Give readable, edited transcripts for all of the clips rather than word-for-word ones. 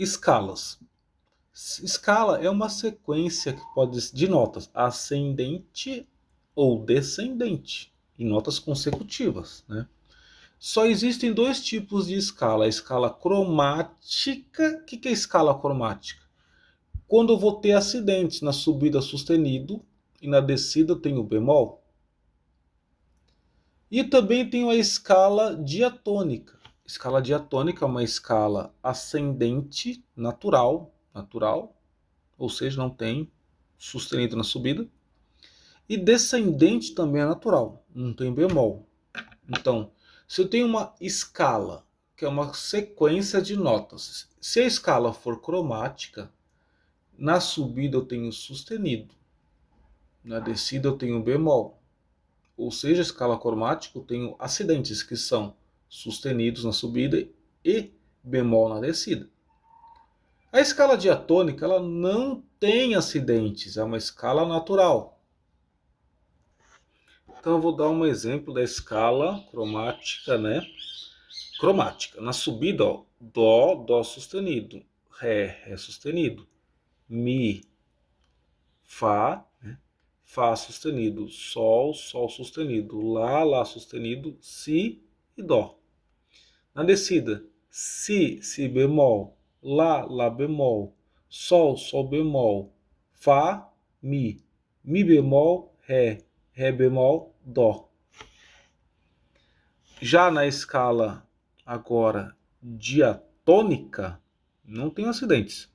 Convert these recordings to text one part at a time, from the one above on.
Escalas. Escala é uma sequência que pode de notas ascendente ou descendente, em notas consecutivas, né? Só existem dois tipos de escala: a escala cromática. O que é escala cromática? Quando eu vou ter acidentes, na subida sustenido e na descida eu tenho bemol. E também tenho a escala diatônica. Escala diatônica é uma escala ascendente natural, ou seja, não tem sustenido na subida. E descendente também é natural, não tem bemol. Então, se eu tenho uma escala, que é uma sequência de notas, se a escala for cromática, na subida eu tenho sustenido, na descida eu tenho bemol. Ou seja, a escala cromática eu tenho acidentes que são sustenidos na subida e bemol na descida. A escala diatônica ela não tem acidentes, é uma escala natural. Então eu vou dar um exemplo da escala cromática, né? Cromática. Na subida, ó, dó sustenido, ré sustenido, mi, fá, né? Fá sustenido, sol sustenido, lá sustenido, si e dó. Na descida, si bemol, lá bemol, sol bemol, fá, mi bemol, ré bemol, dó. Já na escala agora diatônica, não tem acidentes.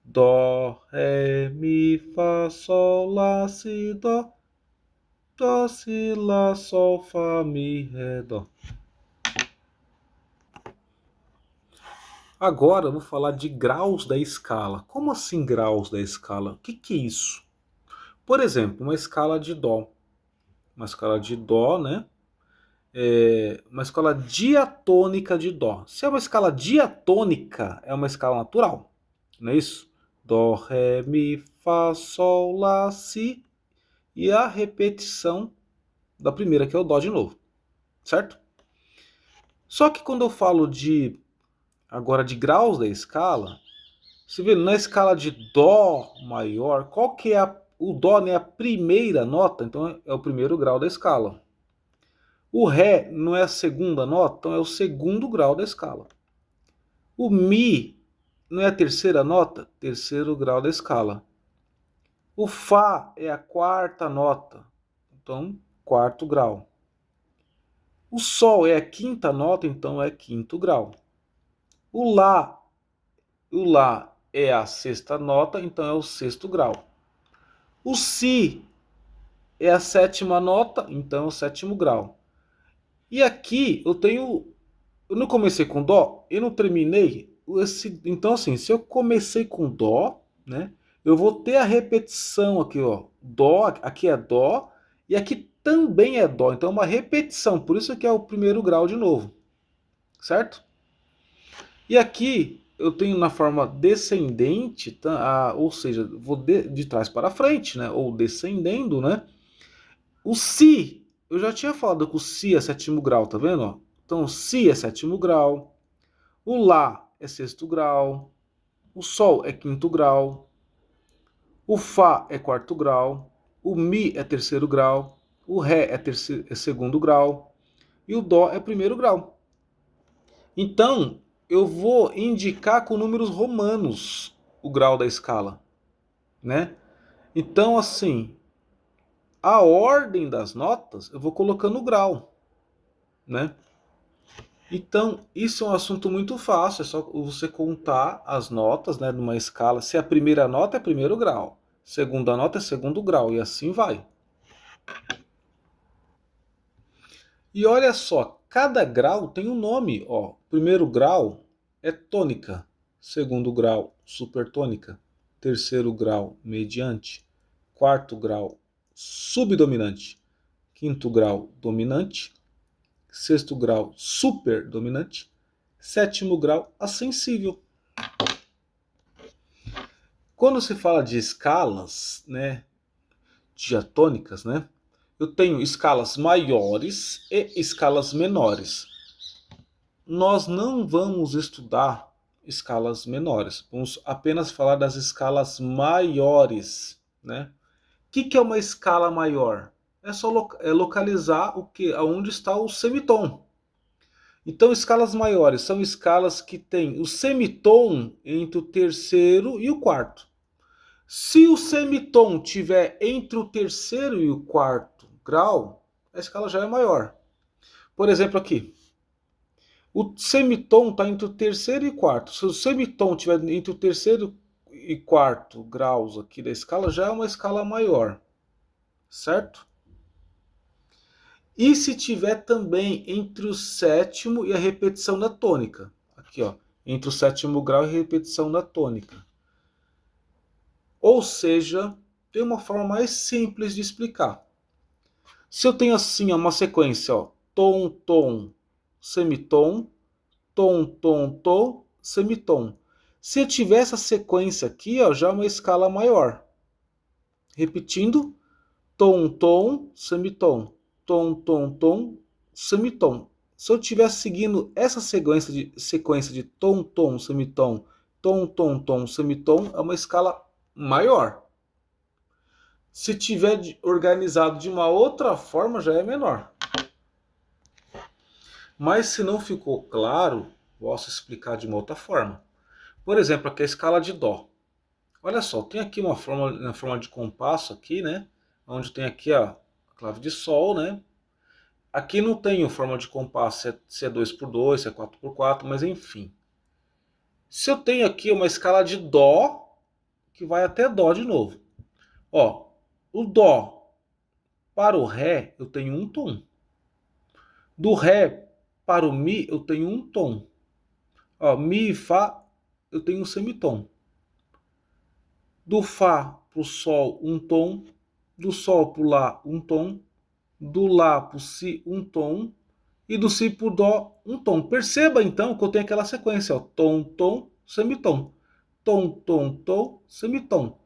Dó, ré, mi, fá, sol, lá, si, dó. Dó, si, lá, sol, fá, mi, ré, dó. Agora eu vou falar de graus da escala. Como assim graus da escala? O que é isso? Por exemplo, uma escala de dó. Uma escala de dó, né? Uma escala diatônica de dó. Se é uma escala diatônica, é uma escala natural. Não é isso? Dó, ré, mi, fá, sol, lá, si. E a repetição da primeira, que é o dó de novo. Certo? Só que quando eu falo agora de graus da escala, você vê, na escala de dó maior, qual que é o dó, né, a primeira nota, então é o primeiro grau da escala. O ré não é a segunda nota, então é o segundo grau da escala. O mi não é a terceira nota, terceiro grau da escala. O fá é a quarta nota, então quarto grau. O sol é a quinta nota, então é quinto grau. O lá é a sexta nota, então é o sexto grau. O si é a sétima nota, então é o sétimo grau. E aqui eu não comecei com dó, eu não terminei. Então assim, se eu comecei com dó, né, eu vou ter a repetição aqui, ó, dó, aqui é dó e aqui também é dó. Então é uma repetição, por isso que é o primeiro grau de novo, certo? E aqui eu tenho na forma descendente, tá? Ou seja, vou de trás para frente, né? Ou descendendo, né? O si, eu já tinha falado que o si é sétimo grau, tá vendo? Então, o si é sétimo grau, o lá é sexto grau, o sol é quinto grau, o fá é quarto grau, o mi é terceiro grau, o ré é segundo grau e o dó é primeiro grau. Então, eu vou indicar com números romanos o grau da escala, né? Então, assim, a ordem das notas eu vou colocando o grau, né? Então, isso é um assunto muito fácil, é só você contar as notas, né, numa escala. Se a primeira nota é primeiro grau, segunda nota é segundo grau, e assim vai. E olha só, cada grau tem um nome, ó. Primeiro grau é tônica, segundo grau, supertônica, terceiro grau, mediante, quarto grau, subdominante, quinto grau, dominante, sexto grau, superdominante, sétimo grau, acessível. Quando se fala de escalas, né, diatônicas, né, eu tenho escalas maiores e escalas menores. Nós não vamos estudar escalas menores. Vamos apenas falar das escalas maiores, né? O que é uma escala maior? É só localizar aonde está o semitom. Então, escalas maiores são escalas que têm o semitom entre o terceiro e o quarto. Se o semitom tiver entre o terceiro e o quarto grau, a escala já é maior. Por exemplo, aqui. O semitom está entre o terceiro e quarto. Se o semitom estiver entre o terceiro e quarto graus aqui da escala, já é uma escala maior. Certo? E se tiver também entre o sétimo e a repetição da tônica. Aqui, ó. Entre o sétimo grau e a repetição da tônica. Ou seja, tem uma forma mais simples de explicar. Se eu tenho assim uma sequência, ó, tom, tom, semitom, tom, tom, tom, semitom. Se eu tiver essa sequência aqui, ó, já é uma escala maior. Repetindo, tom, tom, semitom, tom, tom, tom, semitom. Se eu estiver seguindo essa sequência de tom, tom, semitom, tom, tom, tom, semitom, é uma escala maior. Se tiver organizado de uma outra forma, já é menor. Mas se não ficou claro, posso explicar de uma outra forma. Por exemplo, aqui a escala de Dó. Olha só, tem aqui uma forma de compasso aqui, né? Onde tem aqui a clave de Sol, né? Aqui não tem forma de compasso se é 2x2, se é 4x4, mas enfim. Se eu tenho aqui uma escala de Dó, que vai até Dó de novo. Ó, o Dó para o Ré eu tenho um tom. Do Ré para o Mi eu tenho um tom. Ó, Mi e Fá eu tenho um semitom. Do Fá para o Sol um tom. Do Sol para o Lá um tom. Do Lá para o Si um tom. E do Si para o Dó um tom. Perceba então que eu tenho aquela sequência. Ó, tom, tom, semitom. Tom, tom, tom, semitom.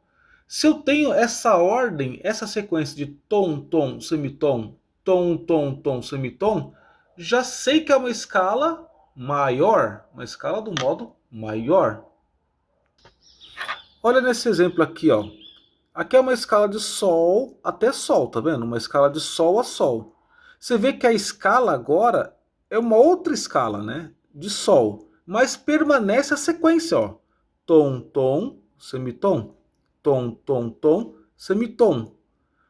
Se eu tenho essa ordem, essa sequência de tom, tom, semitom, tom, tom, tom, semitom, já sei que é uma escala maior, uma escala do modo maior. Olha nesse exemplo aqui, ó. Aqui é uma escala de Sol até Sol, tá vendo? Uma escala de Sol a Sol. Você vê que a escala agora é uma outra escala, né? De Sol. Mas permanece a sequência, ó. Tom, tom, semitom. Tom, tom, tom, semitom.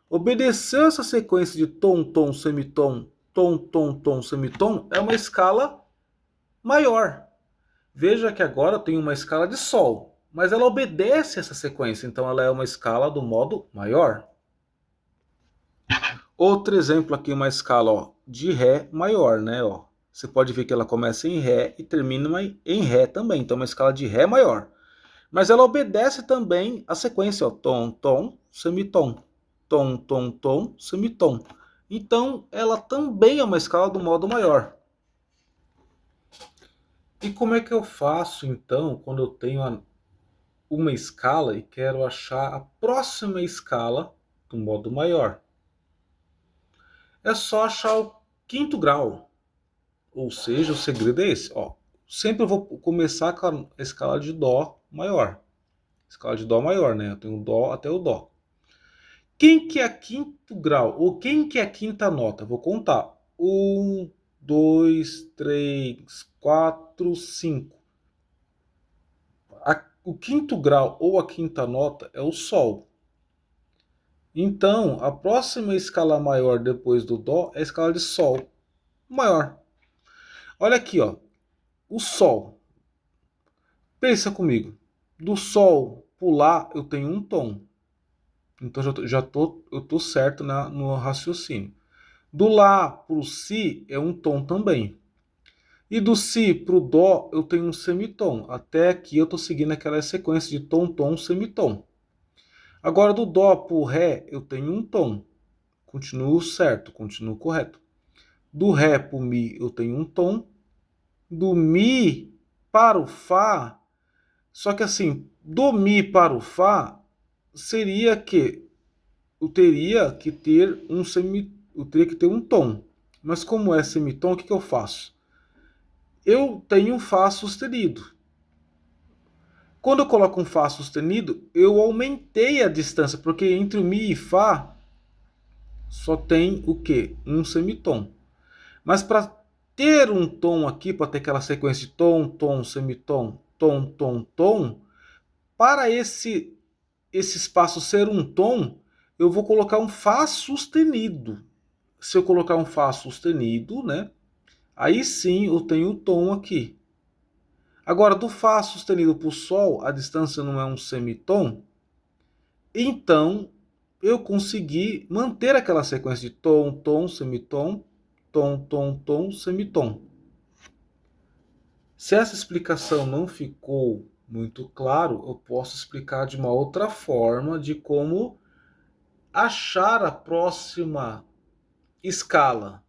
Obedeceu essa sequência de tom, tom, semitom, tom, tom, tom, semitom, é uma escala maior. Veja que agora tem uma escala de Sol, mas ela obedece essa sequência, então ela é uma escala do modo maior. Outro exemplo aqui, uma escala ó, de Ré maior, né? Ó. Você pode ver que ela começa em Ré e termina em Ré também, então é uma escala de Ré maior. Mas ela obedece também a sequência, ó, tom, tom, semitom, tom, tom, tom, semitom. Então, ela também é uma escala do modo maior. E como é que eu faço, então, quando eu tenho uma escala e quero achar a próxima escala do modo maior? É só achar o quinto grau. Ou seja, o segredo é esse. Ó, sempre eu vou começar com a escala de Dó maior. Escala de Dó maior, né? Eu tenho o Dó até o Dó. Quem que é quinto grau? Ou quem que é a quinta nota? Vou contar. 1, 2, 3, 4, 5. O quinto grau ou a quinta nota é o Sol. Então, a próxima escala maior depois do Dó é a escala de Sol maior. Olha aqui, ó. O Sol. Pensa comigo. Do Sol pular, eu tenho um tom. Então eu tô certo no raciocínio. Do Lá para o Si é um tom também. E do Si para o Dó eu tenho um semitom. Até aqui eu estou seguindo aquela sequência de tom, tom, semitom. Agora do Dó para o Ré eu tenho um tom. Continuo certo, continuo correto. Do Ré para o Mi eu tenho um tom. Do Mi para o Fá, só que assim, do Mi para o Fá seria que eu teria que ter eu teria que ter um tom. Mas como é semitom, o que eu faço? Eu tenho um Fá sustenido. Quando eu coloco um Fá sustenido, eu aumentei a distância, porque entre o Mi e Fá só tem o quê? Um semitom. Mas para ter um tom aqui, para ter aquela sequência de tom, tom, semitom, tom, tom, tom, para esse espaço ser um tom, eu vou colocar um Fá sustenido. Se eu colocar um Fá sustenido, né? Aí sim eu tenho o tom aqui. Agora, do Fá sustenido para o Sol, a distância não é um semitom, então eu consegui manter aquela sequência de tom, tom, semitom, tom, tom, tom, semitom. Se essa explicação não ficou muito claro, eu posso explicar de uma outra forma de como achar a próxima escala.